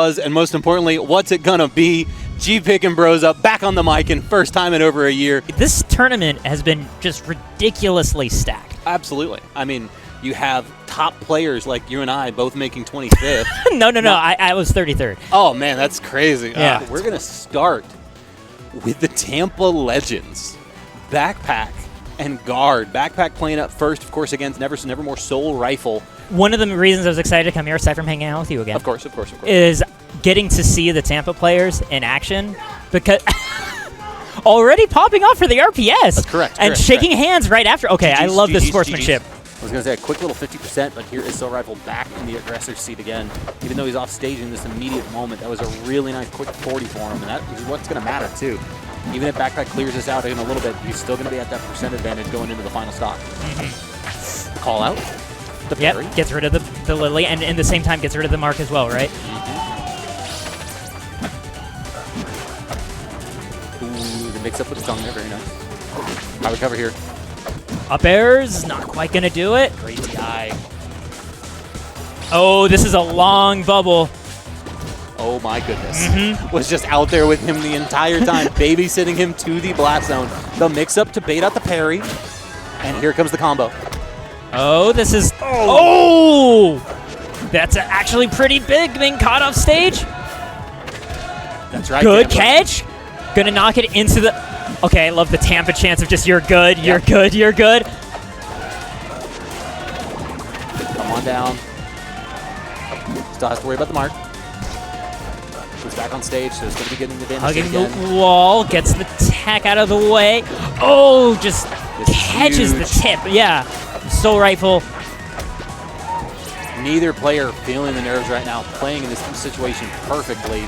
was, and most importantly, what's it gonna be? G-Pick and Bros up, back on the mic, and first time in over a year. This tournament has been just ridiculously stacked. Absolutely. I mean, you have top players like you and I both making 25th. No, I was 33rd. Oh, man, that's crazy. Yeah. We're going to start with the Tampa Legends. Backpack and Guard. Backpack playing up first, of course, against Nevermore Soulrifle. One of the reasons I was excited to come here, aside from hanging out with you again, Of course. is getting to see the Tampa players in action, because already popping off for the RPS. That's correct. And shaking hands right after. Okay, I love this sportsmanship. I was going to say a quick little 50%, but here is Soulrifle back in the aggressor seat again. Even though he's off stage in this immediate moment, that was a really nice quick 40 for him, and that is what's going to matter too. Even if Backpack clears this out in a little bit, he's still going to be at that percent advantage going into the final stock. Call out. The parry. Yep, gets rid of the Lily, and in the same time gets rid of the mark as well, right? Ooh, the mix up with the tongue there, very nice. High recover here. Up airs, not quite going to do it. Great DI. Oh, this is a long bubble. Oh my goodness. Was just out there with him the entire time, babysitting him to the blast zone. The mix up to bait out the parry, and here comes the combo. Oh, this is... Oh! That's actually pretty big, being caught off stage. That's right. Good catch. Gonna knock it into the... Okay, I love the Tampa chance of just, you're good, you're good, you're good. Come on down. Still has to worry about the mark. He's back on stage, so it's going to be getting the damage Hugging again. the wall, gets the tech out of the way. Oh, just catches the tip. Yeah, Soulrifle. Neither player feeling the nerves right now, playing in this situation perfectly.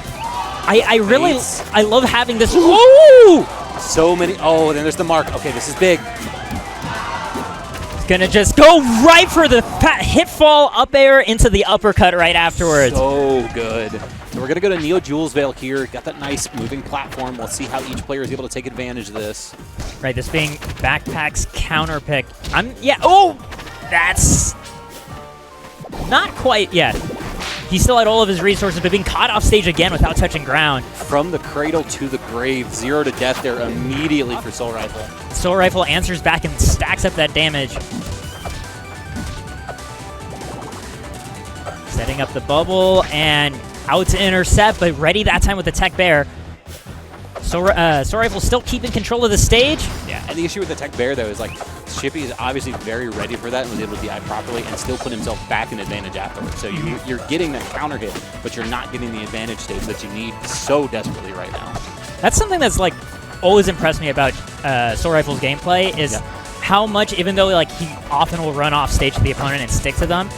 I love having this. Ooh! So many. Oh, then there's the mark. Okay, this is big. Gonna just go right for the hit fall up air into the uppercut right afterwards. So good. So we're gonna go to Neo Jules Veil here. Got that nice moving platform. We'll see how each player is able to take advantage of this. Right, this being Backpack's counter pick. Oh, that's not quite yet. He still had all of his resources, but being caught off stage again without touching ground. From the cradle to the grave, 0 to death there immediately for Soulrifle. Soulrifle answers back and stacks up that damage. Setting up the bubble and out to intercept, but ready that time with the tech bear. Soulrifle still keeping control of the stage. Yeah, and the issue with the tech bear, though, is like Shippy is obviously very ready for that and was able to DI properly and still put himself back in advantage afterwards. So you're getting that counter hit, but you're not getting the advantage stage that you need so desperately right now. That's something that's like always impressed me about Soulrifle's gameplay is how much, even though like he often will run off stage to the opponent and stick to them,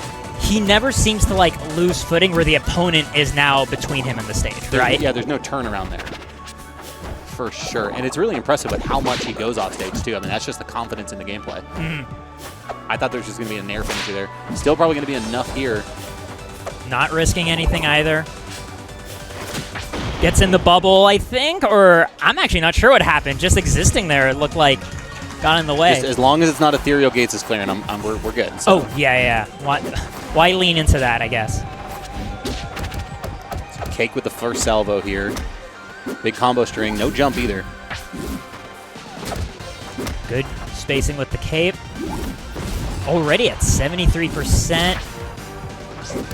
he never seems to like lose footing where the opponent is now between him and the stage, right? Yeah, there's no turnaround there. For sure. And it's really impressive with how much he goes off stage, too. I mean, that's just the confidence in the gameplay. I thought there was just going to be a nair finisher there. Still probably going to be enough here. Not risking anything either. Gets in the bubble, I think, or I'm actually not sure what happened. Just existing there, it looked like got in the way. Just as long as it's not Ethereal Gates is clearing, we're good. So. Oh, yeah. Why lean into that, I guess? Cake with the first salvo here. Big combo string, no jump either. Good spacing with the cape. Already at 73%.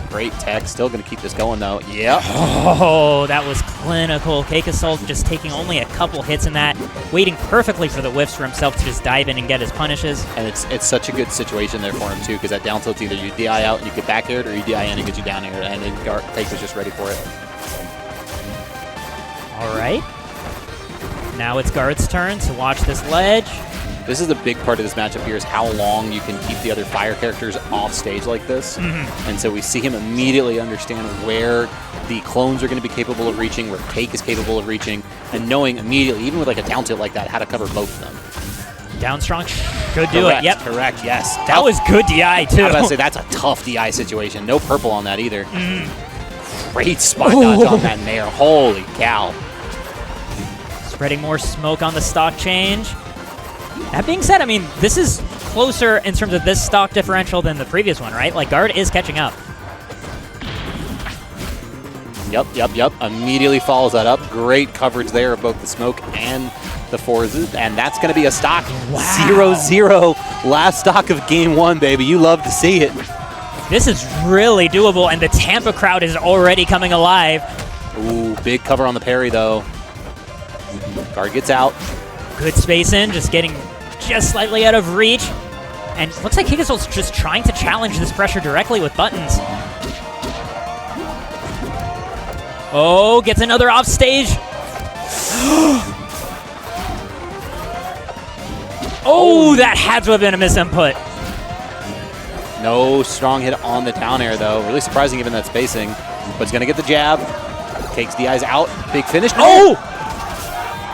Great tech, still going to keep this going though. Yeah. Oh, that was clinical. CakeAssault just taking only a couple hits in that, waiting perfectly for the whiffs for himself to just dive in and get his punishes. And it's such a good situation there for him too, because that down tilt either you DI out and you get back aired, or you DI in and get you down aired, and then Cake was just ready for it. All right. Now it's Guard's turn to watch this ledge. This is a big part of this matchup here, is how long you can keep the other fire characters off stage like this. And so we see him immediately understand where the clones are going to be capable of reaching, where Cake is capable of reaching, and knowing immediately, even with like a down tilt like that, how to cover both of them. Down strong should do it. Yep. Correct, yes. That was good DI, too. I was about to say, that's a tough DI situation. No purple on that either. Great spot dodge on that nair. Holy cow. Spreading more smoke on the stock change. That being said, I mean, this is closer in terms of this stock differential than the previous one, right? Like, Guard is catching up. Yep. Immediately follows that up. Great coverage there of both the smoke and the fours. And that's going to be a stock. Wow. 0-0. Last stock of game 1, baby. You love to see it. This is really doable, and the Tampa crowd is already coming alive. Ooh, big cover on the parry, though. Guard gets out. Good space in, just getting just slightly out of reach. And looks like CakeAssault's just trying to challenge this pressure directly with buttons. Oh, gets another off stage. Oh, that had to have been a misinput. No strong hit on the down air, though. Really surprising given that spacing. But he's going to get the jab. Cake's DI's out. Big finish. Oh!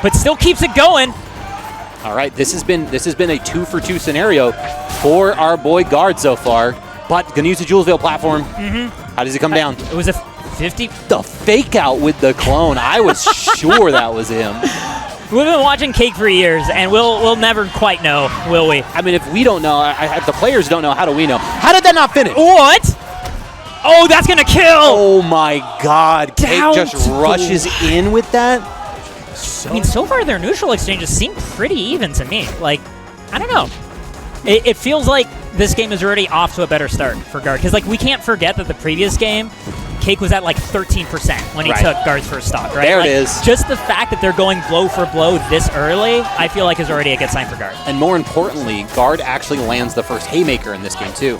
But still keeps it going. All right, this has been a 2-for-2 scenario for our boy Guard so far. But going to use the Julesville platform. How does he come down? It was a 50. The fake out with the clone. I was sure that was him. We've been watching Cake for years, and we'll never quite know, will we? I mean, if we don't know, if the players don't know, how do we know? How did that not finish? What? Oh, that's going to kill. Oh, my God. Down Cake just rushes in with that. I mean, so far their neutral exchanges seem pretty even to me. Like, I don't know. It feels like this game is already off to a better start for Guard. Because, like, we can't forget that the previous game, Cake was at, like, 13% when he took Guard's first stock, right? There like, it is. Just the fact that they're going blow for blow this early, I feel like is already a good sign for Guard. And more importantly, Guard actually lands the first haymaker in this game, too.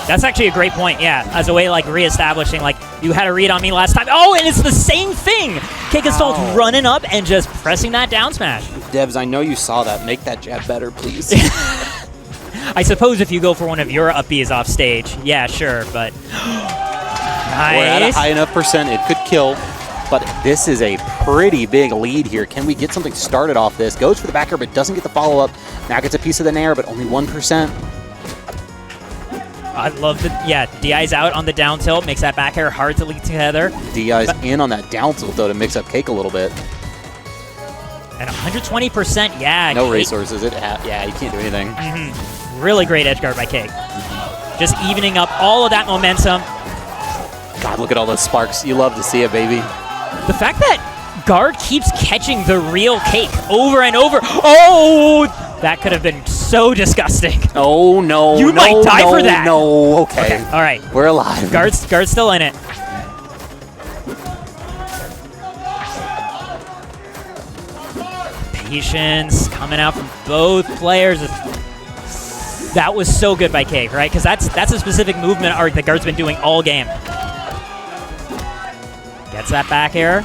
That's actually a great point, yeah. As a way, like, reestablishing, like, you had a read on me last time. Oh, and it's the same thing! CakeAssault running up and just pressing that down smash. Devs, I know you saw that. Make that jab better, please. I suppose if you go for one of your up Bs off stage, yeah, sure, but... Nice. We're at a high enough percent, it could kill, but this is a pretty big lead here. Can we get something started off this? Goes for the backer, but doesn't get the follow-up. Now gets a piece of the nair, but only 1%. I love the, DI's out on the down tilt, makes that back air hard to link together. DI's in on that down tilt, though, to mix up Cake a little bit. And 120%, yeah. No Cake. resources, yeah, you can't do anything. Really great edge guard by Cake. Just evening up all of that momentum. God, look at all those sparks. You love to see it, baby. The fact that Guard keeps catching the real Cake over and over. Oh, that could have been so disgusting. Oh, no. You might die for that. No, okay. All right. We're alive. Guard's still in it. Patience coming out from both players. That was so good by Cake, right? Because that's a specific movement arc that Guard's been doing all game. Gets that back air.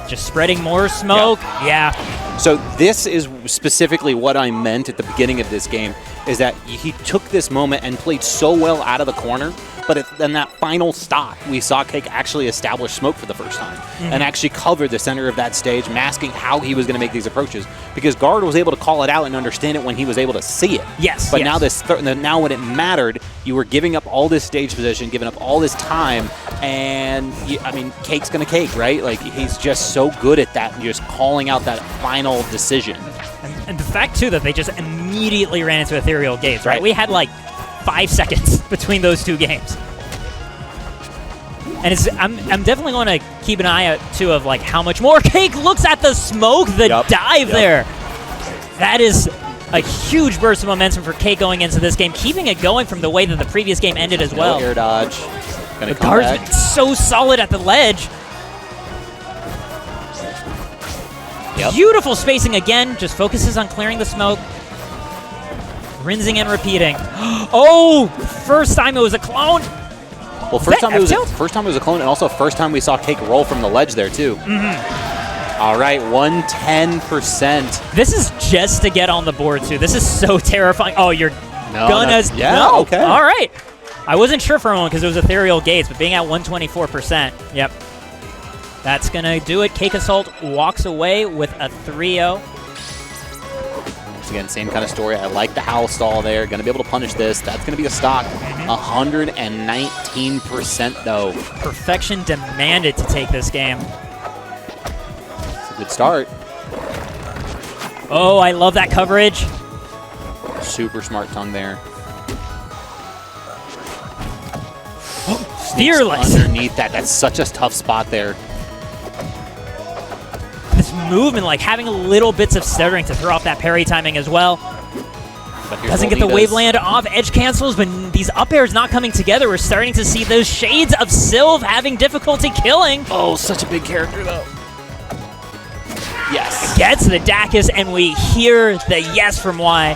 Just spreading more smoke. Yeah. So this is specifically what I meant at the beginning of this game, is that he took this moment and played so well out of the corner, but in that final stock, we saw Cake actually establish smoke for the first time and actually cover the center of that stage, masking how he was going to make these approaches, because Guard was able to call it out and understand it when he was able to see it. Yes. But yes. now when it mattered, you were giving up all this stage position, giving up all this time, and I mean, Cake's going to Cake, right? Like, he's just so good at that, and just calling out that final decision. And the fact, too, that they just immediately ran into Ethereal Gates, right? We had, like, 5 seconds between those two games. And I'm definitely going to keep an eye out, too, of, like, how much more Cake looks at the smoke, the dive there. That is a huge burst of momentum for Cake going into this game, keeping it going from the way that the previous game ended as well. No air dodge. The Guard's been so solid at the ledge. Beautiful spacing again, just focuses on clearing the smoke. Rinsing and repeating. Oh, first time it was a clone. Well, first time it was a clone, and also first time we saw Cake roll from the ledge there too. All right, 110%. This is just to get on the board too. This is so terrifying. Oh, you're okay. All right. I wasn't sure for a moment because it was Ethereal Gates, but being at 124%, yep. That's going to do it. CakeAssault walks away with a 3-0. Once again, same kind of story. I like the howl stall there. Going to be able to punish this. That's going to be a stock. 119% though. Perfection demanded to take this game. It's a good start. Oh, I love that coverage. Super smart tongue there. sneaks Fearless. underneath that. That's such a tough spot there. This movement, like having little bits of stuttering to throw off that parry timing as well. But here's Doesn't what get the he wave does. land off, edge cancels, but these up airs not coming together. We're starting to see those shades of Sylv having difficulty killing. Oh, such a big character, though. Yes. Gets the Dacus, and we hear the yes from Y.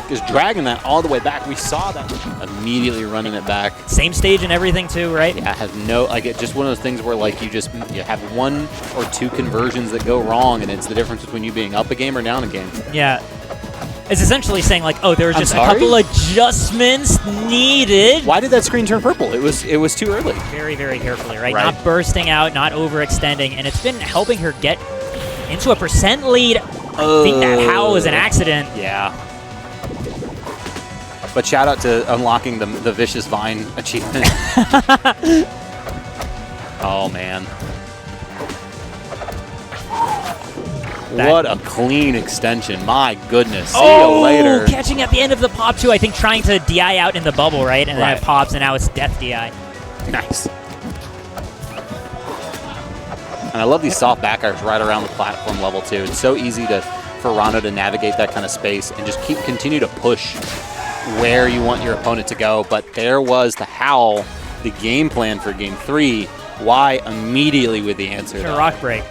Just dragging that all the way back. We saw that immediately running it back. Same stage and everything too, right? Yeah, has no, like, it's just one of those things where, like, you have one or two conversions that go wrong, and it's the difference between you being up a game or down a game. Yeah. It's essentially saying, like, oh, there was just a sorry? couple adjustments needed. Why did that screen turn purple? It was too early. Very, very carefully, right? Right. Not bursting out, not overextending, and it's been helping her get into a percent lead. I think that how was an accident. Yeah. But shout out to unlocking the Vicious Vine achievement. Oh, man. What a clean extension. My goodness. See you later. Catching at the end of the pop, too. I think trying to DI out in the bubble, right? And then Right. it pops, and now it's death DI. Nice. And I love these soft back airs right around the platform level, too. It's so easy for Rano to navigate that kind of space and just continue to push where you want your opponent to go. But there was the Howl, the game plan for Game 3. Y immediately with the answer. Sure, though. rock break.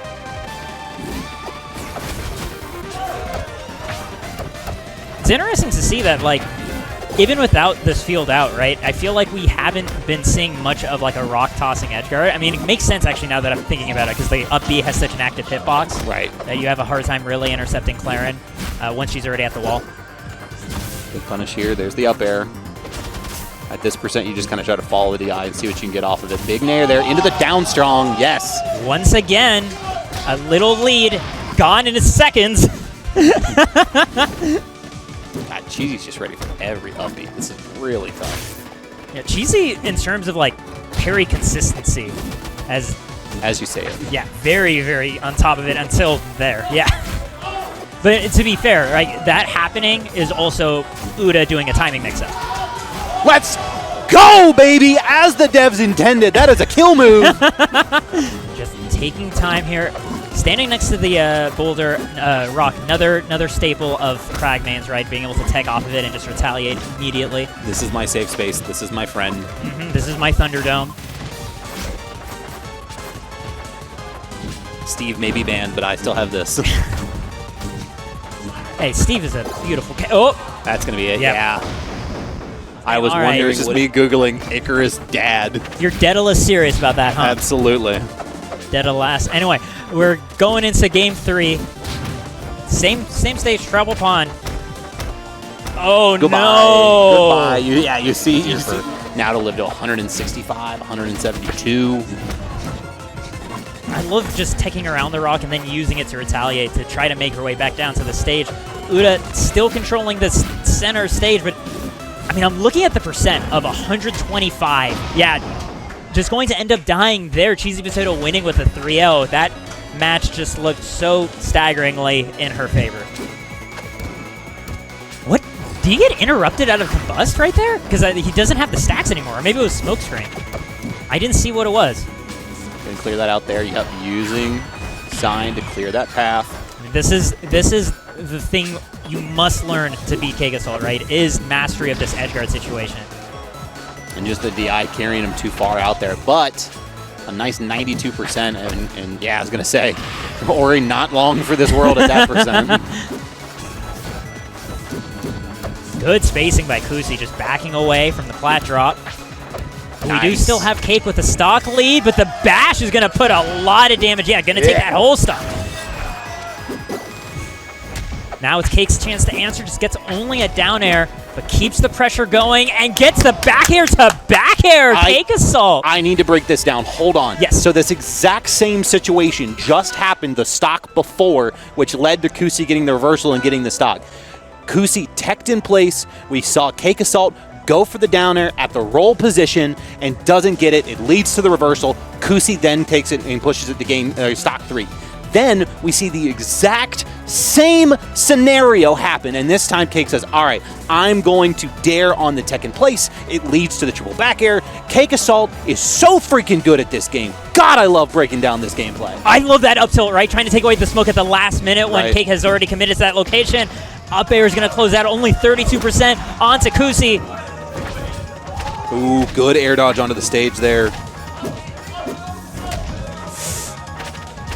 It's interesting to see that, like, even without this field out, right, I feel like we haven't been seeing much of, like, a rock-tossing edge guard. I mean, it makes sense, actually, now that I'm thinking about it, because the up B has such an active hitbox. Right. That you have a hard time really intercepting Claren once she's already at the wall. Good punish here. There's the up air. At this percent, you just kind of try to follow the DI and see what you can get off of it. Big nair there into the down strong. Yes. Once again, a little lead gone in seconds. God, Cheesy's just ready for every upbeat. This is really tough. Yeah, Cheesy, in terms of, like, parry consistency, as you say it. yeah, very, very on top of it until there. Yeah. But to be fair, right, that happening is also Uda doing a timing mix-up. Let's go, baby, as the devs intended. That is a kill move. Just taking time here. Standing next to the boulder rock, another staple of Cragman's, right? Being able to tech off of it and just retaliate immediately. This is my safe space. This is my friend. This is my Thunderdome. Steve may be banned, but I still have this. Hey, Steve is a beautiful oh! That's going to be it. Yep. Yeah. I was All right. wondering, just me Googling Icarus dad. You're Daedalus serious about that, huh? Absolutely. Daedalus. Anyway, we're going into Game 3. Same stage, Treble Pond. Oh, Goodbye. no! Goodbye. You see now to live to 165, 172. I love just taking around the rock and then using it to retaliate to try to make her way back down to the stage. Uda still controlling the center stage, but I mean, I'm looking at the percent of 125. Yeah, just going to end up dying there. Cheesy Potato winning with a 3-0. That match just looked so staggeringly in her favor. What? Did he get interrupted out of Combust right there? Because he doesn't have the stacks anymore. Or maybe it was Smokescreen. I didn't see what it was. Gonna clear that out there. You have using sign to clear that path. This is the thing you must learn to beat CakeAssault, right? Is mastery of this edgeguard situation. And just the DI carrying him too far out there, but a nice 92%. And yeah, I was gonna say, Ori not long for this world at that percent. Good spacing by Kusi, just backing away from the flat drop. Nice. We do still have Cake with a stock lead, but the bash is going to put a lot of damage. Yeah, going to take that whole stock. Now it's Cake's chance to answer. Just gets only a down air, but keeps the pressure going and gets the back air to back air. CakeAssault. I need to break this down. Hold on. Yes. So this exact same situation just happened the stock before, which led to Kusi getting the reversal and getting the stock. Kusi teched in place. We saw CakeAssault go for the down air at the roll position and doesn't get it. It leads to the reversal. Kusi then takes it and pushes it to game stock 3. then we see the exact same scenario happen, and this time Cake says, all right, I'm going to dare on the tech in place. It leads to the triple back air. CakeAssault is so freaking good at this game. God, I love breaking down this gameplay. I love that up tilt, right? Trying to take away the smoke at the last minute when Right. Cake has already committed to that location. Up air is going to close out only 32% onto Kusi. Ooh, good air dodge onto the stage there.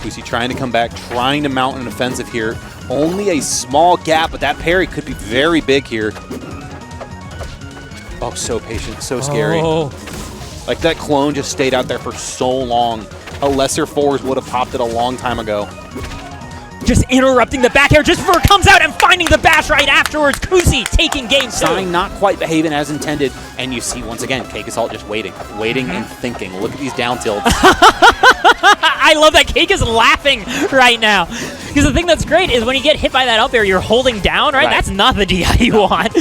Kusi trying to come back, trying to mount an offensive here. Only a small gap, but that parry could be very big here. Oh, so patient, so scary. Oh. Like that clone just stayed out there for so long. A lesser fours would have popped it a long time ago. Just interrupting the back air just before it comes out and finding the bash right afterwards. Kusi taking game 2. Sign not quite behaving as intended, and you see once again CakeAssault just waiting and thinking. Look at these down tilts. I love that Cake is laughing right now. Because the thing that's great is when you get hit by that up air, you're holding down, right? That's not the DI you want.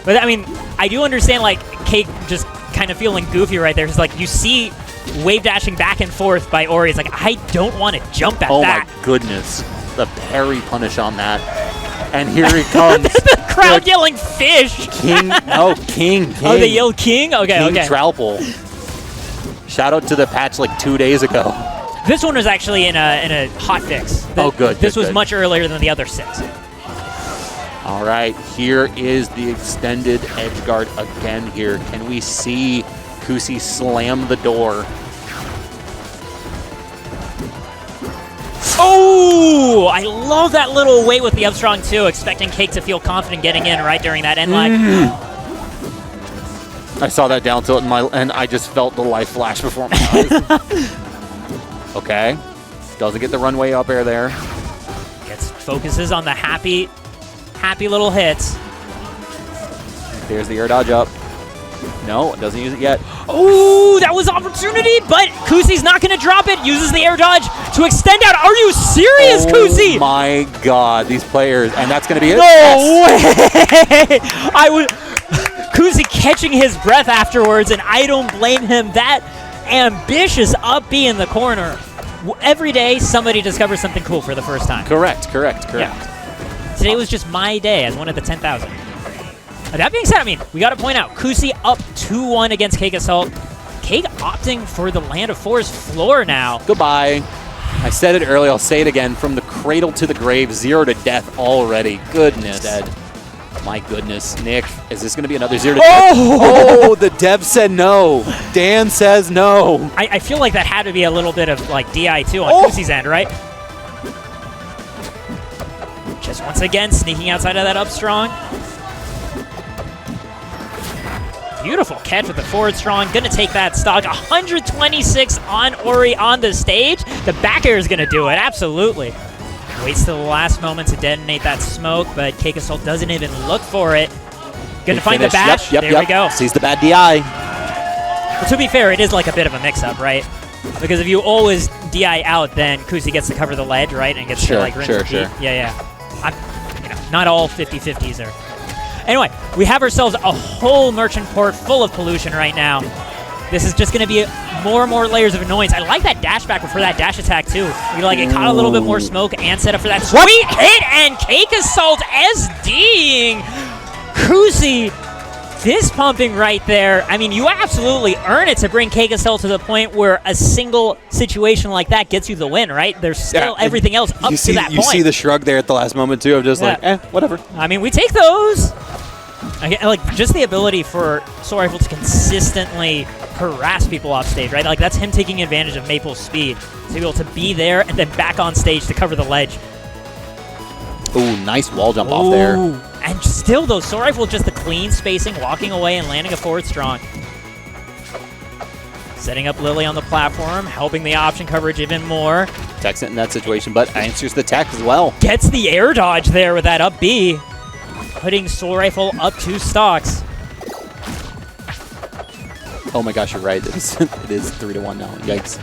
But I mean, I do understand like Cake just kind of feeling goofy right there. It's like you see wave dashing back and forth by Ori. It's like, I don't want to jump at that. Oh my goodness. The parry punish on that. And here it comes. The crowd yelling fish. King. Oh, King. Oh, they yelled King? Okay, King okay. Trowel. Shout out to the patch like 2 days ago. This one was actually in a hot fix. Oh, good. This was good. much earlier than the other 6. All right, here is the extended edge guard again here. Can we see Kusi slam the door? Oh, I love that little weight with the up strong too, expecting Cake to feel confident getting in right during that end lag. I saw that down tilt and I just felt the life flash before my eyes. Okay, doesn't get the runway up air there. Focuses on the happy little hits. There's the air dodge up. No, it doesn't use it yet. Oh, that was opportunity, but Kusi's not going to drop it. Uses the air dodge to extend out. Are you serious, Kusi? Oh my God, these players, and that's going to be it? No way! Kusi catching his breath afterwards, and I don't blame him. That ambitious up B in the corner. Every day, somebody discovers something cool for the first time. Correct. Yeah. Today was just my day as one of the 10,000. That being said, I mean, we got to point out, Kusi up 2-1 against CakeAssault. Cake opting for the Land of Fours floor now. Goodbye. I said it earlier, I'll say it again. From the cradle to the grave, 0 to death already. Goodness. Dead. My goodness. Nick, is this going to be another 0 to death? Oh, the dev said no. Dan says no. I feel like that had to be a little bit of like DI too on Kusi's end, right? Just once again, sneaking outside of that up strong. Beautiful catch with the forward strong. Gonna take that stock. 126 on Ori on the stage. The back air is gonna do it, absolutely. Waits till the last moment to detonate that smoke, but CakeAssault doesn't even look for it. Gonna find the bash. Yep, there we go. Sees the bad DI. Well, to be fair, it is like a bit of a mix-up, right? Because if you always DI out, then Kusi gets to cover the ledge, right? And gets to like rinse and repeat. Yeah. Not all 50-50s are. Anyway, we have ourselves a whole merchant port full of pollution right now. This is just going to be more and more layers of annoyance. I like that dash back before that dash attack, too. It caught a little bit more smoke and set up for that sweet hit, and CakeAssault SDing Kusi. Fist pumping right there. I mean, you absolutely earn it to bring CakeAssault to the point where a single situation like that gets you the win, right? There's still everything else up to that point. You see the shrug there at the last moment, too, of just like, whatever. I mean, we take those. Just the ability for Soulrifle to consistently harass people off stage, right? Like, that's him taking advantage of Maple's speed. To be able to be there and then back on stage to cover the ledge. Ooh, nice wall jump off there. And still, though, Soulrifle just the clean spacing, walking away and landing a forward strong. Setting up Lily on the platform, helping the option coverage even more. Tech's in that situation, but answers the tech as well. Gets the air dodge there with that up B. Putting Soulrifle up 2 stocks. Oh my gosh, you're right. It is 3-1 now. Yikes.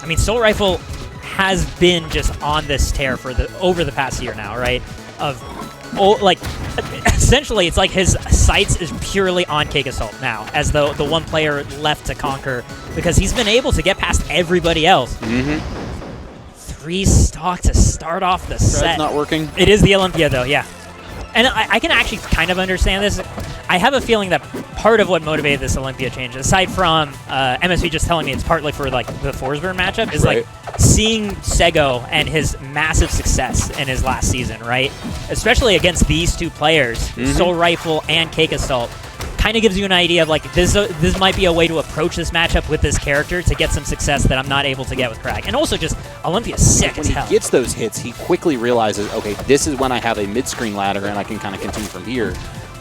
I mean, Soulrifle has been just on this tear for over the past year now, right? essentially, it's like his sights is purely on CakeAssault now, as the one player left to conquer, because he's been able to get past everybody else. 3 stock to start off the set. That's not working. It is the Olympia, though, yeah. And I can actually kind of understand this. I have a feeling that part of what motivated this Olympia change, aside from MSB just telling me it's partly for like the Forsberg matchup, is like seeing Sego and his massive success in his last season, right? Especially against these 2 players, Soulrifle and CakeAssault. Kind of gives you an idea of like this might be a way to approach this matchup with this character to get some success that I'm not able to get with Crag. And also just Olympia's sick as hell. When he gets those hits, he quickly realizes, okay, this is when I have a mid-screen ladder and I can kind of continue from here.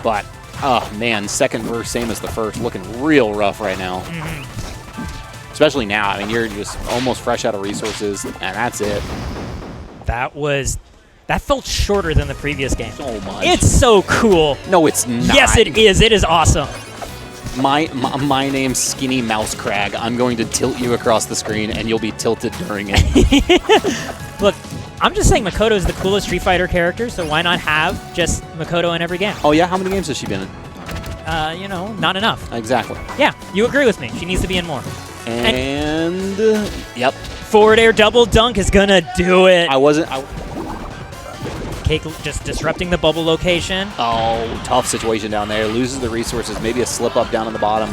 But, oh man, second verse, same as the first, looking real rough right now. Especially now. I mean, you're just almost fresh out of resources, and that's it. That felt shorter than the previous game. So much. It's so cool. No, it's not. Yes, it is. It is awesome. My name's Skinny Mouse Crag. I'm going to tilt you across the screen, and you'll be tilted during it. Look, I'm just saying Makoto is the coolest Street Fighter character, so why not have just Makoto in every game? Oh, yeah? How many games has she been in? You know, not enough. Exactly. Yeah, you agree with me. She needs to be in more. And yep. Forward air double dunk is going to do it. Cake just disrupting the bubble location. Oh, tough situation down there. Loses the resources. Maybe a slip up down on the bottom.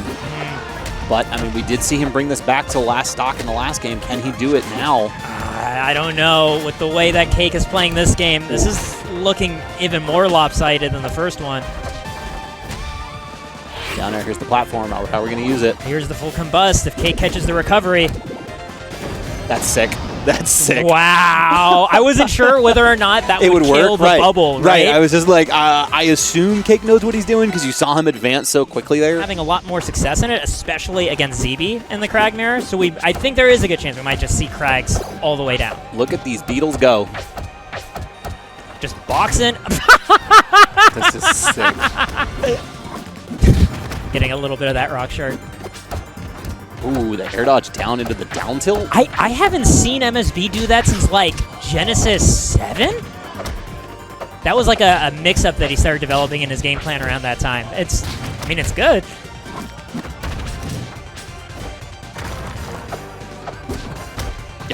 But, I mean, we did see him bring this back to last stock in the last game. Can he do it now? I don't know. With the way that Cake is playing this game, this is looking even more lopsided than the first one. Down there, here's the platform. How are we going to use it? Here's the full combust. If Cake catches the recovery. That's sick. That's sick. Wow. I wasn't sure whether or not that would kill the bubble, right? I was just like, I assume Cake knows what he's doing because you saw him advance so quickly there. Having a lot more success in it, especially against ZB in the Crag mirror. So I think there is a good chance we might just see Crags all the way down. Look at these Beetles go. Just boxing. This is sick. Getting a little bit of that rock shark. Ooh, the air dodge down into the down tilt. I haven't seen MSB do that since, like, Genesis 7? That was like a mix-up that he started developing in his game plan around that time. It's good.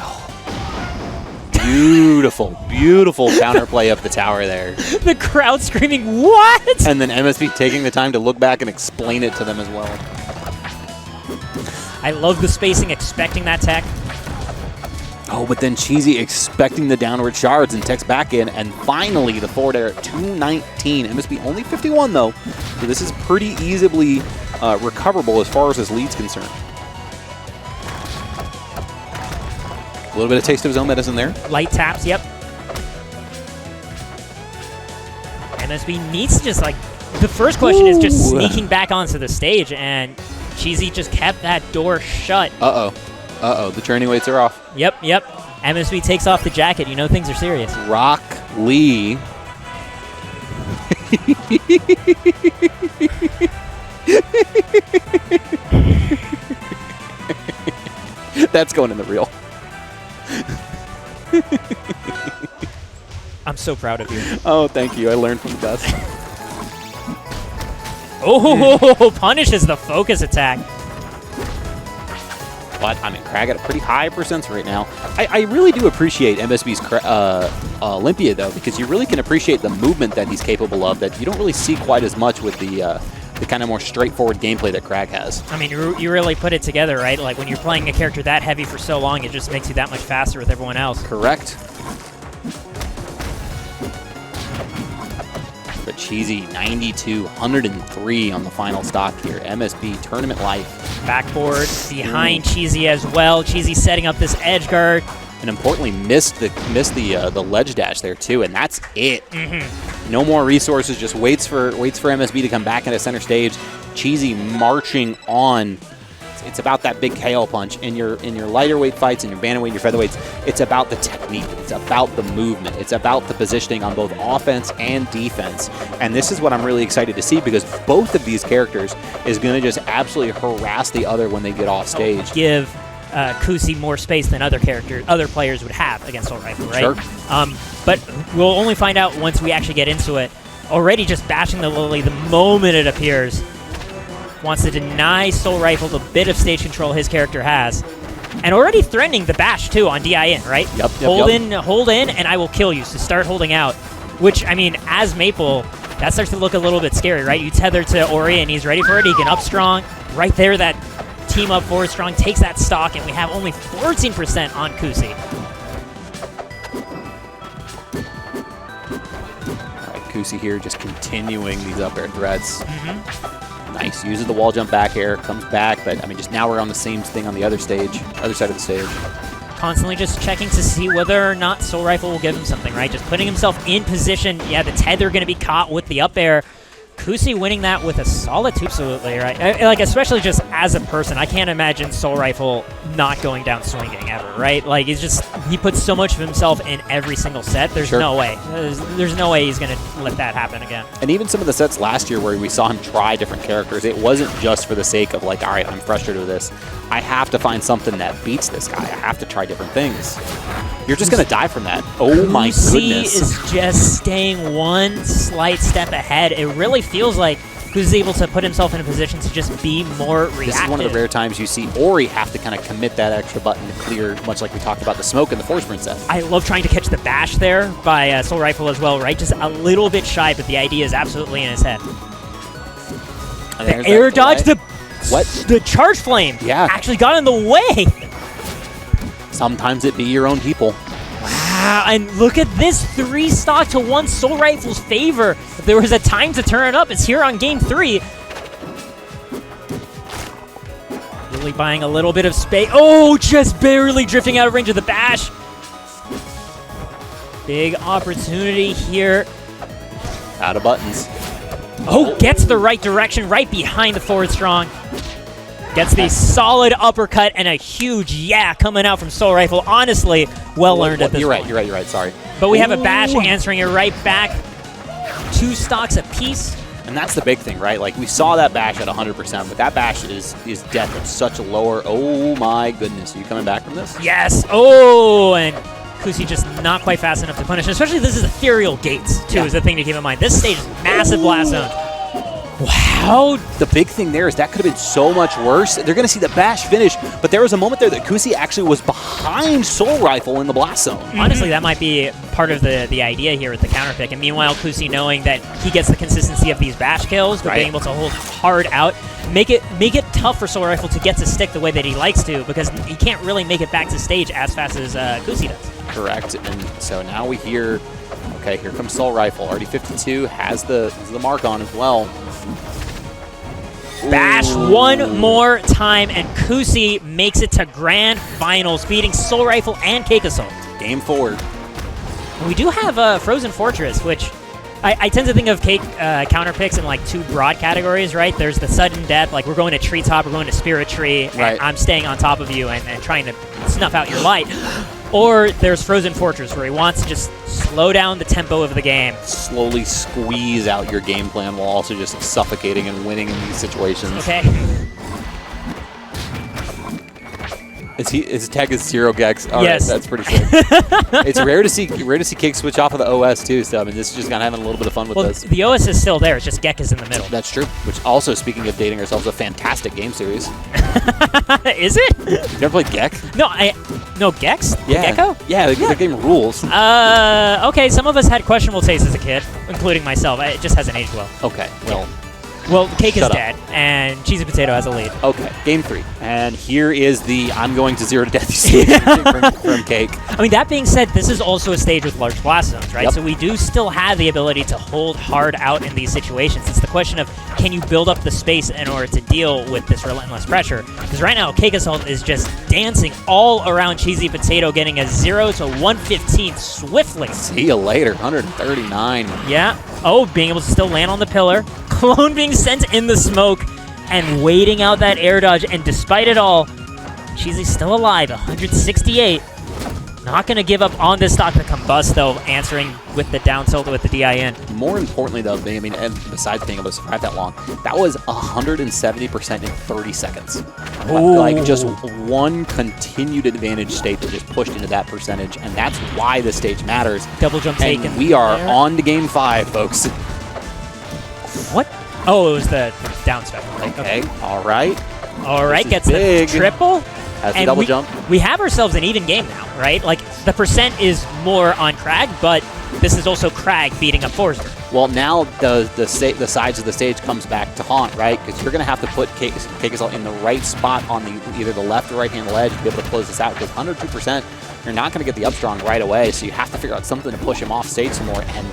Oh. Beautiful, beautiful counterplay up the tower there. The crowd screaming, what? And then MSB taking the time to look back and explain it to them as well. I love the spacing, expecting that tech. Oh, but then Cheesy expecting the downward shards and techs back in, and finally the forward air at 219. MSB only 51 though, so this is pretty easily recoverable as far as his lead's concerned. A little bit of taste of his own medicine there. Light taps, yep. MSB needs to just, like, the first question is just sneaking back onto the stage, and Cheesy just kept that door shut. Uh-oh. Uh-oh, the training weights are off. Yep. MSB takes off the jacket. You know things are serious. Rock Lee. That's going in the reel. I'm so proud of you. Oh, thank you. I learned from the best. Oh, punishes the focus attack. But, I mean, Crag at a pretty high percent right now. I really do appreciate MSB's Olympia, though, because you really can appreciate the movement that he's capable of that you don't really see quite as much with the kind of more straightforward gameplay that Crag has. I mean, you really put it together, right? Like, when you're playing a character that heavy for so long, it just makes you that much faster with everyone else. Correct. But Cheesy, 92, 103 on the final stock here. MSB, tournament life. Backboard behind Cheesy as well. Cheesy setting up this edge guard. And importantly, missed the ledge dash there too, and that's it. No more resources, just waits for MSB to come back into center stage. Cheesy marching on. It's about that big KO punch. In your lighter weight fights, in your bantamweight, your featherweights, it's about the technique. It's about the movement. It's about the positioning on both offense and defense. And this is what I'm really excited to see, because both of these characters is going to just absolutely harass the other when they get off stage. Give Kusi more space than other players would have against Soulrifle, right? Sure. But we'll only find out once we actually get into it. already just bashing the Lily the moment it appears. Wants to deny Soulrifle the bit of stage control his character has. And already threatening the bash, too, on DIN, right? Yep, hold in, and I will kill you, so start holding out. Which, I mean, as Maple, that starts to look a little bit scary, right? You tether to Ori, and he's ready for it. He can up strong. Right there, that team up forward strong takes that stock, and we have only 14% on Kusi. All right, Kusi here just continuing these up air threats. Nice, uses the wall jump back air, comes back, but I mean, just now we're on the same thing on the other side of the stage. Constantly just checking to see whether or not Soulrifle will give him something, right? Just putting himself in position. Yeah, the tether going to be caught with the up air. Kusi winning that with a solid tube, absolutely, right? Like, especially just as a person, I can't imagine Soulrifle not going down swinging ever, right? Like, he puts so much of himself in every single set. There's no way. There's no way he's going to let that happen again. And even some of the sets last year where we saw him try different characters, it wasn't just for the sake of like, all right, I'm frustrated with this. I have to find something that beats this guy. I have to try different things. You're just going to die from that. Oh my goodness. Kusi is just staying one slight step ahead. It really feels like Kusi's able to put himself in a position to just be more reactive. This is one of the rare times you see Ori have to kind of commit that extra button to clear, much like we talked about the smoke in the Force Sprint set. I love trying to catch the bash there by Soulrifle as well, right? Just a little bit shy, but the idea is absolutely in his head. The air dodge, the charge flame actually got in the way. Sometimes it be your own people. Wow, and look at this 3 stock to 1 Soulrifle's favor. If there was a time to turn it up, it's here on game 3. Really buying a little bit of space. Oh, just barely drifting out of range of the bash. Big opportunity here. Out of buttons. Oh, gets the right direction, right behind the forward strong. Gets the solid uppercut and a huge coming out from Soulrifle. Honestly, well earned at this point. You're right, sorry. But we have a bash answering it right back. 2 stocks apiece. And that's the big thing, right? Like, we saw that bash at 100%, but that bash is death at such a lower... Oh my goodness, are you coming back from this? Yes! Oh, and Kusi just not quite fast enough to punish. Especially this is ethereal gates, too, is the thing to keep in mind. This stage is massive blast zone. Wow. The big thing there is that could have been so much worse. They're going to see the bash finish, but there was a moment there that Kusi actually was behind Soulrifle in the blast zone. Honestly, that might be part of the idea here with the counter pick. And meanwhile, Kusi knowing that he gets the consistency of these bash kills, but being able to hold hard out, make it tough for Soulrifle to get to stick the way that he likes to, because he can't really make it back to stage as fast as Kusi does. Correct. And so now we hear, okay, here comes Soulrifle. Already 52, has the mark on as well. Bash one more time, and Kusi makes it to grand finals, beating Soulrifle and CakeAssault. Game 4. We do have Frozen Fortress, which I tend to think of Cake counter picks in like 2 broad categories, right? There's the sudden death, like we're going to Treetop, we're going to Spirit Tree, and I'm staying on top of you and trying to snuff out your light. Or there's Frozen Fortress, where he wants to just slow down the tempo of the game. Slowly squeeze out your game plan while also just suffocating and winning in these situations. Okay. His tag is 0 Gex. All yes. Right, that's pretty sick. It's rare to see Cake switch off of the OS too. So I mean, this is just kind of having a little bit of fun with this. The OS is still there. It's just Gek is in the middle. That's true. Which also, speaking of dating ourselves, a fantastic game series. Is it? You ever played Gek? No, Gex? Yeah. Gecko? Yeah, the game rules. Okay, some of us had questionable tastes as a kid, including myself. It just hasn't aged well. Okay, well, Cake is dead, and Cheesy Potato has a lead. Okay, game 3. And here is the I'm going to 0 to death from Cake. I mean, that being said, this is also a stage with large blast zones, right? Yep. So we do still have the ability to hold hard out in these situations. It's the question of, can you build up the space in order to deal with this relentless pressure? Because right now, CakeAssault is just dancing all around Cheesy Potato, getting a 0 to 115 swiftly. See you later, 139. Yeah. Oh, being able to still land on the pillar. Clone being sent in the smoke and waiting out that air dodge. And despite it all, Cheesy's still alive, 168. Not going to give up on this stock to combust, though, answering with the down tilt with the DIN. More importantly, though, I mean, and besides being able to survive that long, that was 170% in 30 seconds. Like, just one continued advantage state that just pushed into that percentage, and that's why this stage matters. Double jump taken. And we are on to game 5, folks. What? Oh, it was the down step. Right? Okay, all right. All right, This is gets the big. triple. Has the And double jump. We have ourselves an even game now, right? Like, the percent is more on Crag, but this is also Crag beating up Forster. Well, now the sides of the stage comes back to haunt, right? Because you're going to have to put CakeAssault in the right spot on either the left or right-hand ledge to be able to close this out. Because under 2%, you're not going to get the up strong right away, so you have to figure out something to push him off stage some more. And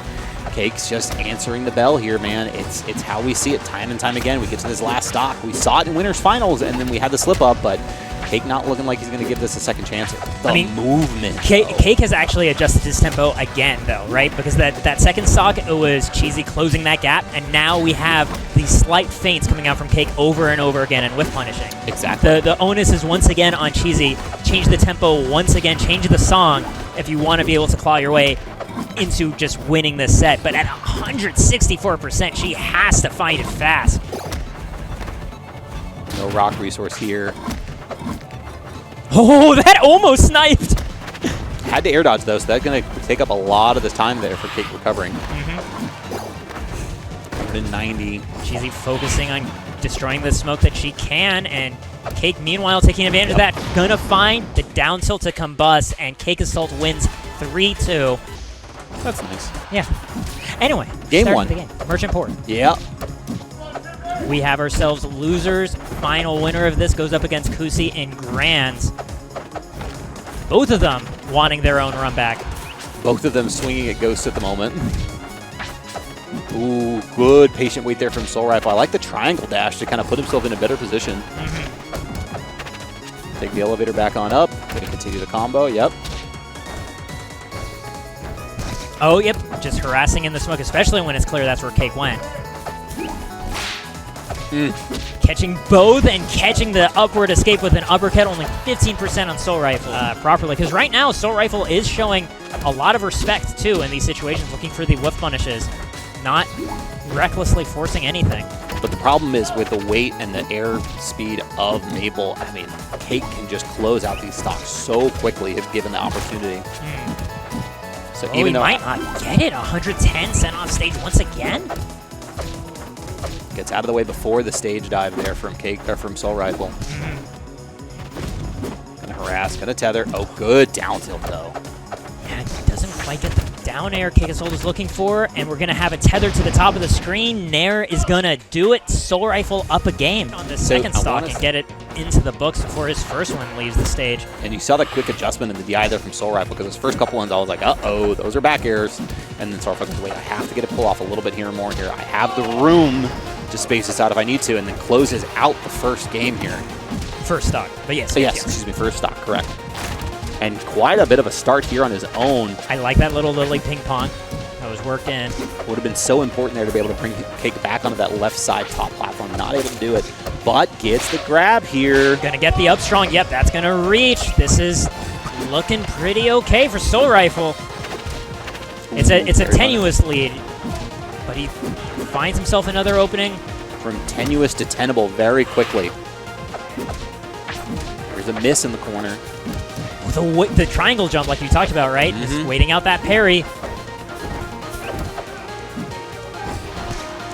Cake's just answering the bell here, man. It's how we see it time and time again. We get to this last stock. We saw it in Winners Finals, and then we had the slip-up, but Cake not looking like he's going to give this a second chance. The movement. Cake has actually adjusted his tempo again, though, right? Because that second stock, it was Cheesy closing that gap, and now we have these slight feints coming out from Cake over and over again and whiff punishing. Exactly. The onus is once again on Cheesy. Change the tempo once again, change the song if you want to be able to claw your way into just winning this set. But at 164%, she has to find it fast. No rock resource here. Oh, that almost sniped! Had to air dodge, though, so that's going to take up a lot of this time there for Cake recovering. 190. Cheesy focusing on destroying the smoke that she can, and Cake, meanwhile, taking advantage of that. Gonna find the down tilt to combust, and CakeAssault wins 3-2. That's nice. Yeah. Anyway, game one. The game. Merchant Port. Yeah. We have ourselves losers. Final winner of this goes up against Kusi in Grands. Both of them wanting their own run back. Both of them swinging at Ghosts at the moment. Ooh, good patient wait there from Soulrifle. I like the triangle dash to kind of put himself in a better position. Take the elevator back on up. Going to continue the combo. Yep. Oh, yep. Just harassing in the smoke, especially when it's clear that's where Cake went. Catching both and catching the upward escape with an uppercut, only 15% on Soulrifle properly. Because right now, Soulrifle is showing a lot of respect, too, in these situations, looking for the whiff punishes, not recklessly forcing anything. But the problem is with the weight and the air speed of Maple, I mean, Cake can just close out these stocks so quickly if given the opportunity. So even though he might not get it, 110 sent off stage once again. Gets out of the way before the stage dive there from from Soulrifle. Gonna harass, gonna tether. Oh, good down tilt though. Yeah, he doesn't quite get the down air CakeAssault is looking for, and we're gonna have a tether to the top of the screen. Nair is gonna do it. Soulrifle up a game on the second stock and get it into the books before his first one leaves the stage. And you saw the quick adjustment in the DI there from Soulrifle, because his first couple ones I was like, uh-oh, those are back airs. And then Soulrifle goes, wait, I have to get a pull off a little bit here and more here. I have the room to space this out if I need to, and then closes out the first game here. First stock, but yes. Excuse me, first stock, correct. And quite a bit of a start here on his own. I like that little Lily ping pong. That was worked in. Would have been so important there to be able to bring Cake back onto that left side top platform. Not able to do it, but gets the grab here. Gonna get the up strong. Yep, that's gonna reach. This is looking pretty okay for Soulrifle. It's a tenuous lead, but he finds himself another opening. From tenuous to tenable very quickly. There's a miss in the corner. The triangle jump, like you talked about, right? Just waiting out that parry.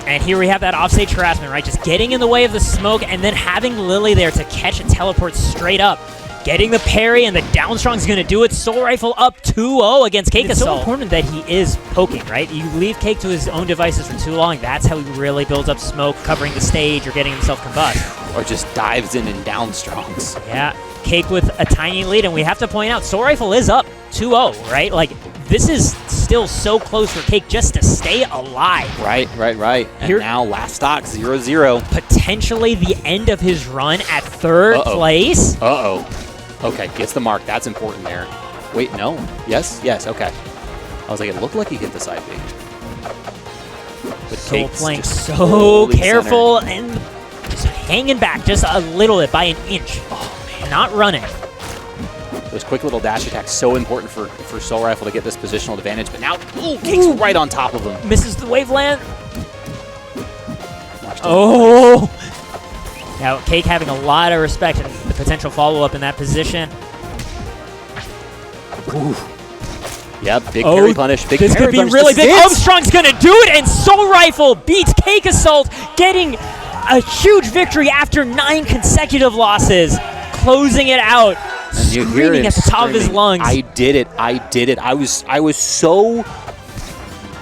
And here we have that offstage harassment, right? Just getting in the way of the smoke and then having Lily there to catch a teleport straight up. Getting the parry, and the down strong is going to do it. Soulrifle up 2-0 against CakeAssault. It's so important that he is poking, right? You leave Cake to his own devices for too long. That's how he really builds up smoke, covering the stage or getting himself combust. Or just dives in and down strongs. Yeah, Cake with a tiny lead, and we have to point out, Soulrifle is up 2-0, right? Like, this is still so close for Cake just to stay alive. Right. And here, now last stock, 0-0. Potentially the end of his run at third place. Okay, gets the mark. That's important there. Wait, no. Yes, okay. I was like, it looked like he hit the side B. But Soul playing so careful and just hanging back just a little bit by an inch. Oh, man. Not running. Those quick little dash attacks so important for Soulrifle to get this positional advantage. But now, Cake's right on top of him. Misses the waveland. Oh! Now, Cake having a lot of respect and the potential follow-up in that position. Ooh. Yep, big parry punish. Big this parry could be punish. really This big. is it. Armstrong's going to do it, and Soulrifle beats CakeAssault, getting a huge victory after 9 consecutive losses, closing it out, And you hear screaming him at the top of his screaming, lungs. I did it. I did it. I was so...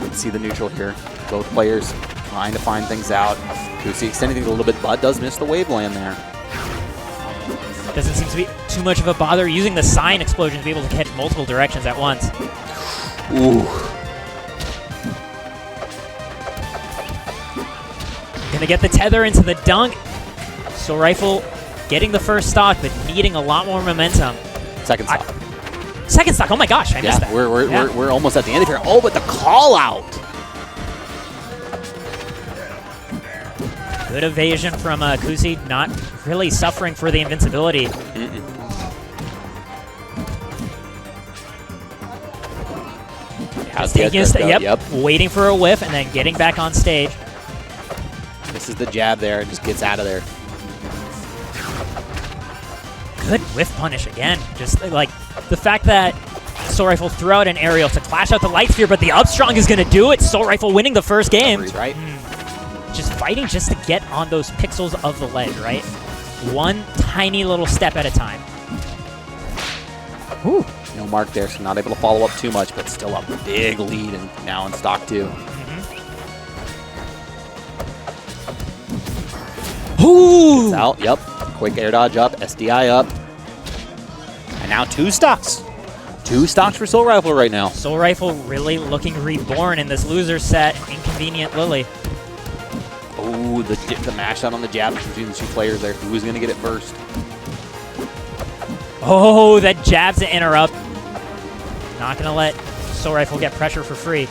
Let's see the neutral here. Both players trying to find things out. Kusi extending things a little bit, but does miss the wave land there. Doesn't seem to be too much of a bother using the sign explosion to be able to catch multiple directions at once. Ooh. Gonna get the tether into the dunk. Soulrifle getting the first stock, but needing a lot more momentum. Second stop. Second stock. Oh my gosh, I missed that. We're almost at the end of here. Oh, but the call out. Good evasion from Kusi, not really suffering for the invincibility. How's the waiting for a whiff and then getting back on stage. This is the jab there. It just gets out of there. Good whiff punish again. Just like the fact that Soulrifle threw out an aerial to clash out the light sphere, but the upstrong is going to do it. Soulrifle winning the first game. Right. Just fighting just to get on those pixels of the ledge, right? One tiny little step at a time. Whew. No mark there, so not able to follow up too much, but still a big lead and now in stock 2. Ooh! It's out, yep. Quick air dodge up, SDI up. And now 2 stocks. 2 stocks for Soulrifle right now. Soulrifle really looking reborn in this loser set. Inconvenient Lily. Oh, the mash out on the jab between the 2 players there. Who's going to get it first? Oh, that jab's to interrupt. Not going to let Soulrifle get pressure for free.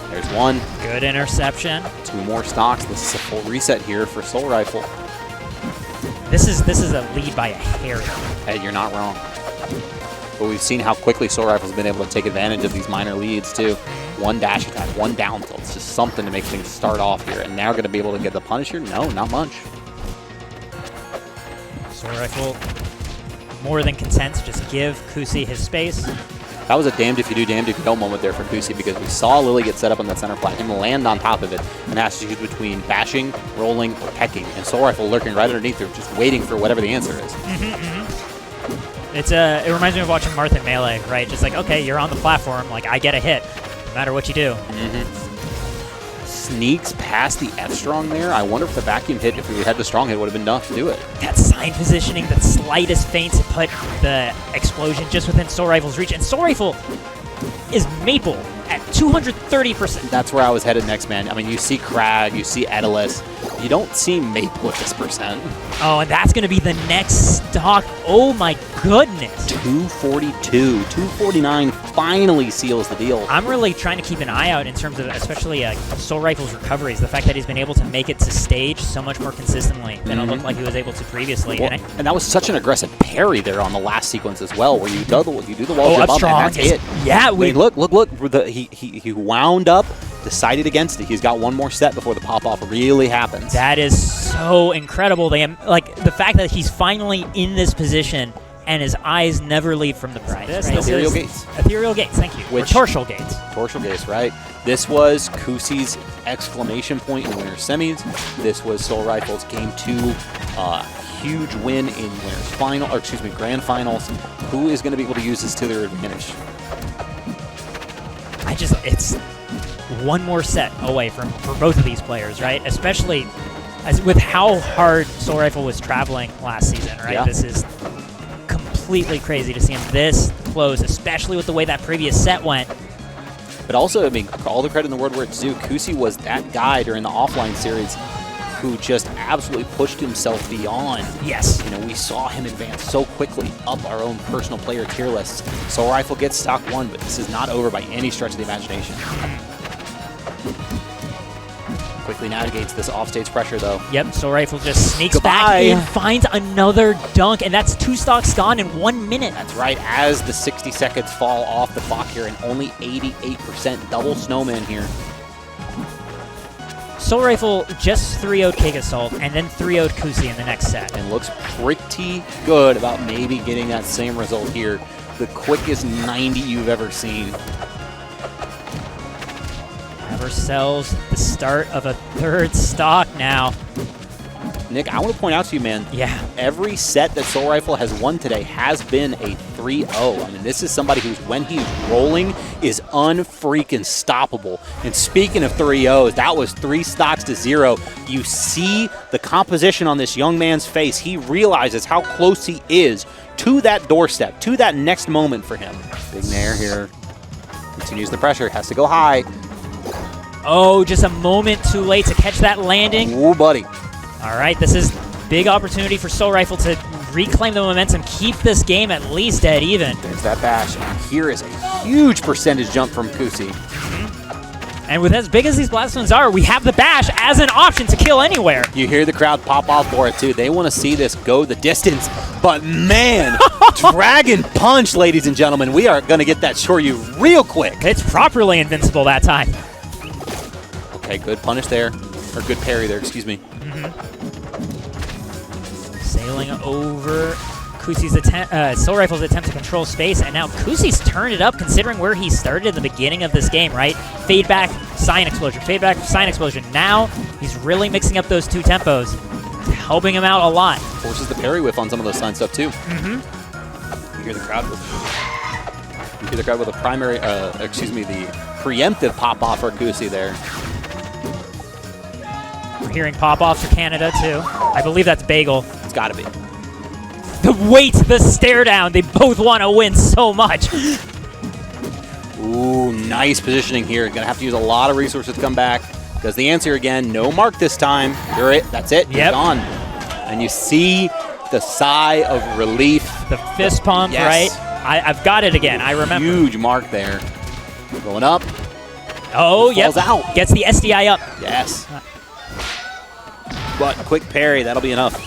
There's 1. Good interception. 2 more stocks. This is a full reset here for Soulrifle. This is a lead by a hair. Hey, you're not wrong. But we've seen how quickly Soulrifle's been able to take advantage of these minor leads, too. 1 dash attack, 1 down tilt. It's just something to make things start off here. And now going to be able to get the Punisher? No, not much. Soulrifle more than content to just give Kusi his space. That was a damned if you do, damned if you don't moment there for Kusi because we saw Lily get set up on that center flat, him land on top of it, and has to choose between bashing, rolling, or pecking. And Soulrifle lurking right underneath her, just waiting for whatever the answer is. It reminds me of watching Martha in Melee, right? Just like, okay, you're on the platform, like, I get a hit, no matter what you do. Sneaks past the F-Strong there. I wonder if the vacuum hit, if we had the strong hit, would have been enough to do it. That sign positioning, that slightest feint to put the explosion just within Soulrifle's reach. And Soulrifle is Maple at 230%. That's where I was headed next, man. I mean, you see Crag, you see Edalus. You don't see Maple at this percent. Oh, and that's going to be the next stock. Oh, my goodness. 242, 249 finally seals the deal. I'm really trying to keep an eye out in terms of especially Soulrifle's recoveries. The fact that he's been able to make it to stage so much more consistently than it looked like he was able to previously. Well, and that was such an aggressive parry there on the last sequence as well, where you do the wall jump up and that's it. Yeah, I mean, look. He wound up, decided against it. He's got 1 more set before the pop-off really happens. That is so incredible. Like the fact that he's finally in this position and his eyes never leave from the prize. Ethereal Gates. Ethereal Gates, thank you. Which, or Tortial Gates. Tortial Gates, right. This was Kusi's exclamation point in winner semis. This was Soulrifle's game 2 huge win in winners grand finals. Who is going to be able to use this to their advantage? It's 1 more set away for both of these players, right? Especially with how hard Soulrifle was traveling last season, right? Yeah. This is completely crazy to see him this close, especially with the way that previous set went. But also, I mean, all the credit in the world where it's due, Kusi was that guy during the offline series who just absolutely pushed himself beyond. Yes. You know, we saw him advance so quickly up our own personal player tier lists. Soulrifle gets stock 1, but this is not over by any stretch of the imagination. Quickly navigates this offstage pressure, though. Yep, Soulrifle just sneaks back in, finds another dunk, and that's 2 stocks gone in 1 minute. That's right, as the 60 seconds fall off the clock here, and only 88% double snowman here. Soulrifle just 3-0'd CakeAssault and then 3-0'd Kusi in the next set. And looks pretty good about maybe getting that same result here. The quickest 90 you've ever seen. Have ourselves the start of a third stock now. Nick, I want to point out to you, man. Yeah. Every set that Soulrifle has won today has been a 3-0. I mean, this is somebody who's, when he's rolling, is unfreaking stoppable. And speaking of 3-0s, that was 3 stocks to 0. You see the composition on this young man's face. He realizes how close he is to that doorstep, to that next moment for him. Big Nair here. Continues the pressure. Has to go high. Oh, just a moment too late to catch that landing. Ooh, buddy. All right, this is big opportunity for Soulrifle to reclaim the momentum, keep this game at least dead even. There's that bash. And here is a huge percentage jump from Kusi. And with as big as these blast zones are, we have the bash as an option to kill anywhere. You hear the crowd pop off for it, too. They want to see this go the distance. But, man, Dragon Punch, ladies and gentlemen. We are going to get that Shoryu real quick. It's properly invincible that time. Okay, good punish there. Or good parry there, excuse me. Sailing over Kusi's attempt, Soulrifle's attempt to control space, and now Kusi's turned it up considering where he started in the beginning of this game, right? Fade back, Sign Explosion, fade back, Sign Explosion. Now he's really mixing up those 2 tempos, helping him out a lot. Forces the parry whiff on some of those sign stuff too. You hear the crowd with a primary, the preemptive pop off for Kusi there. We're hearing pop-offs for Canada, too. I believe that's Bagel. It's got to be. The weight, the stare down. They both want to win so much. Ooh, nice positioning here. Gonna have to use a lot of resources to come back. Because the answer again, no mark this time. You're it. That's it. You're gone. And you see the sigh of relief. The fist pump, right? I've got it again. I remember. Huge mark there. Going up. Oh, yep. Falls out. Gets the SDI up. Yes. But quick parry, that'll be enough.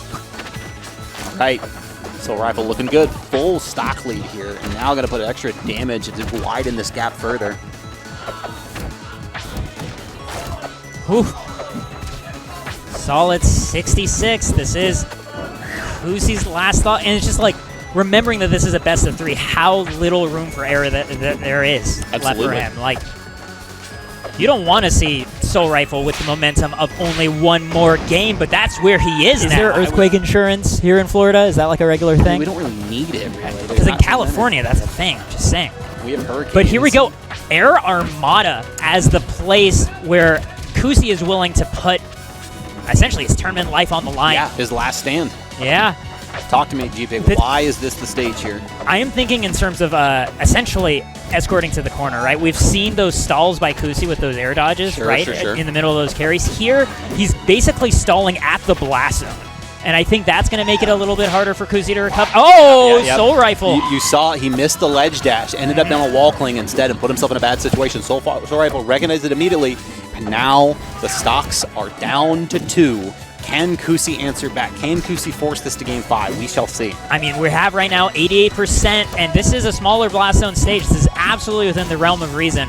All right, Soulrifle looking good. Full stock lead here, and now going to put extra damage to widen this gap further. Whew. Solid 66. This is Kusi's last thought, and it's just like remembering that this is a best of 3, how little room for error that there is left for him. Like, you don't want to see Soulrifle with the momentum of only 1 more game, but that's where he is now. Is there earthquake insurance here in Florida? Is that like a regular thing? We don't really need it, really. Because in California, that's a thing. Just saying. We have hurricanes. But here we go. Air Armada as the place where Kusi is willing to put essentially his tournament life on the line. Yeah, his last stand. Yeah. Talk to me, GP. Why is this the stage here? I am thinking in terms of essentially escorting to the corner, right? We've seen those stalls by Kusi with those air dodges, right? In the middle of those carries. Here, he's basically stalling at the blast zone. And I think that's going to make it a little bit harder for Kusi to recover. Oh, Soulrifle. You saw he missed the ledge dash, ended up down a wall cling instead and put himself in a bad situation. Soulrifle recognized it immediately, and now the stocks are down to 2. Can Kusi answer back? Can Kusi force this to game 5? We shall see. I mean, we have right now 88%, and this is a smaller blast zone stage. This is absolutely within the realm of reason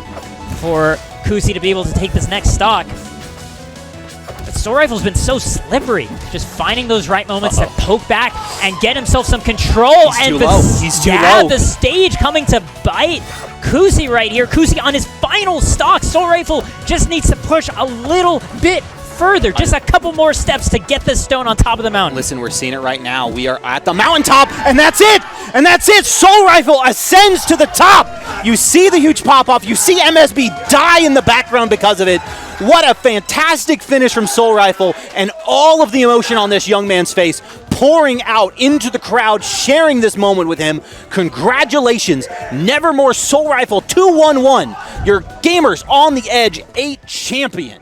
for Kusi to be able to take this next stock. But Soulrifle's been so slippery, just finding those right moments to poke back and get himself some control. He's too low. He's too low. The stage coming to bite Kusi right here. Kusi on his final stock. Soulrifle just needs to push a little bit further, just a couple more steps to get this stone on top of the mountain. Listen, we're seeing it right now. We are at the mountaintop, and that's it! And that's it! Soulrifle ascends to the top! You see the huge pop-off. You see MSB die in the background because of it. What a fantastic finish from Soulrifle, and all of the emotion on this young man's face pouring out into the crowd, sharing this moment with him. Congratulations, Nevermore Soulrifle 211, your Gamers on the Edge 8 champion.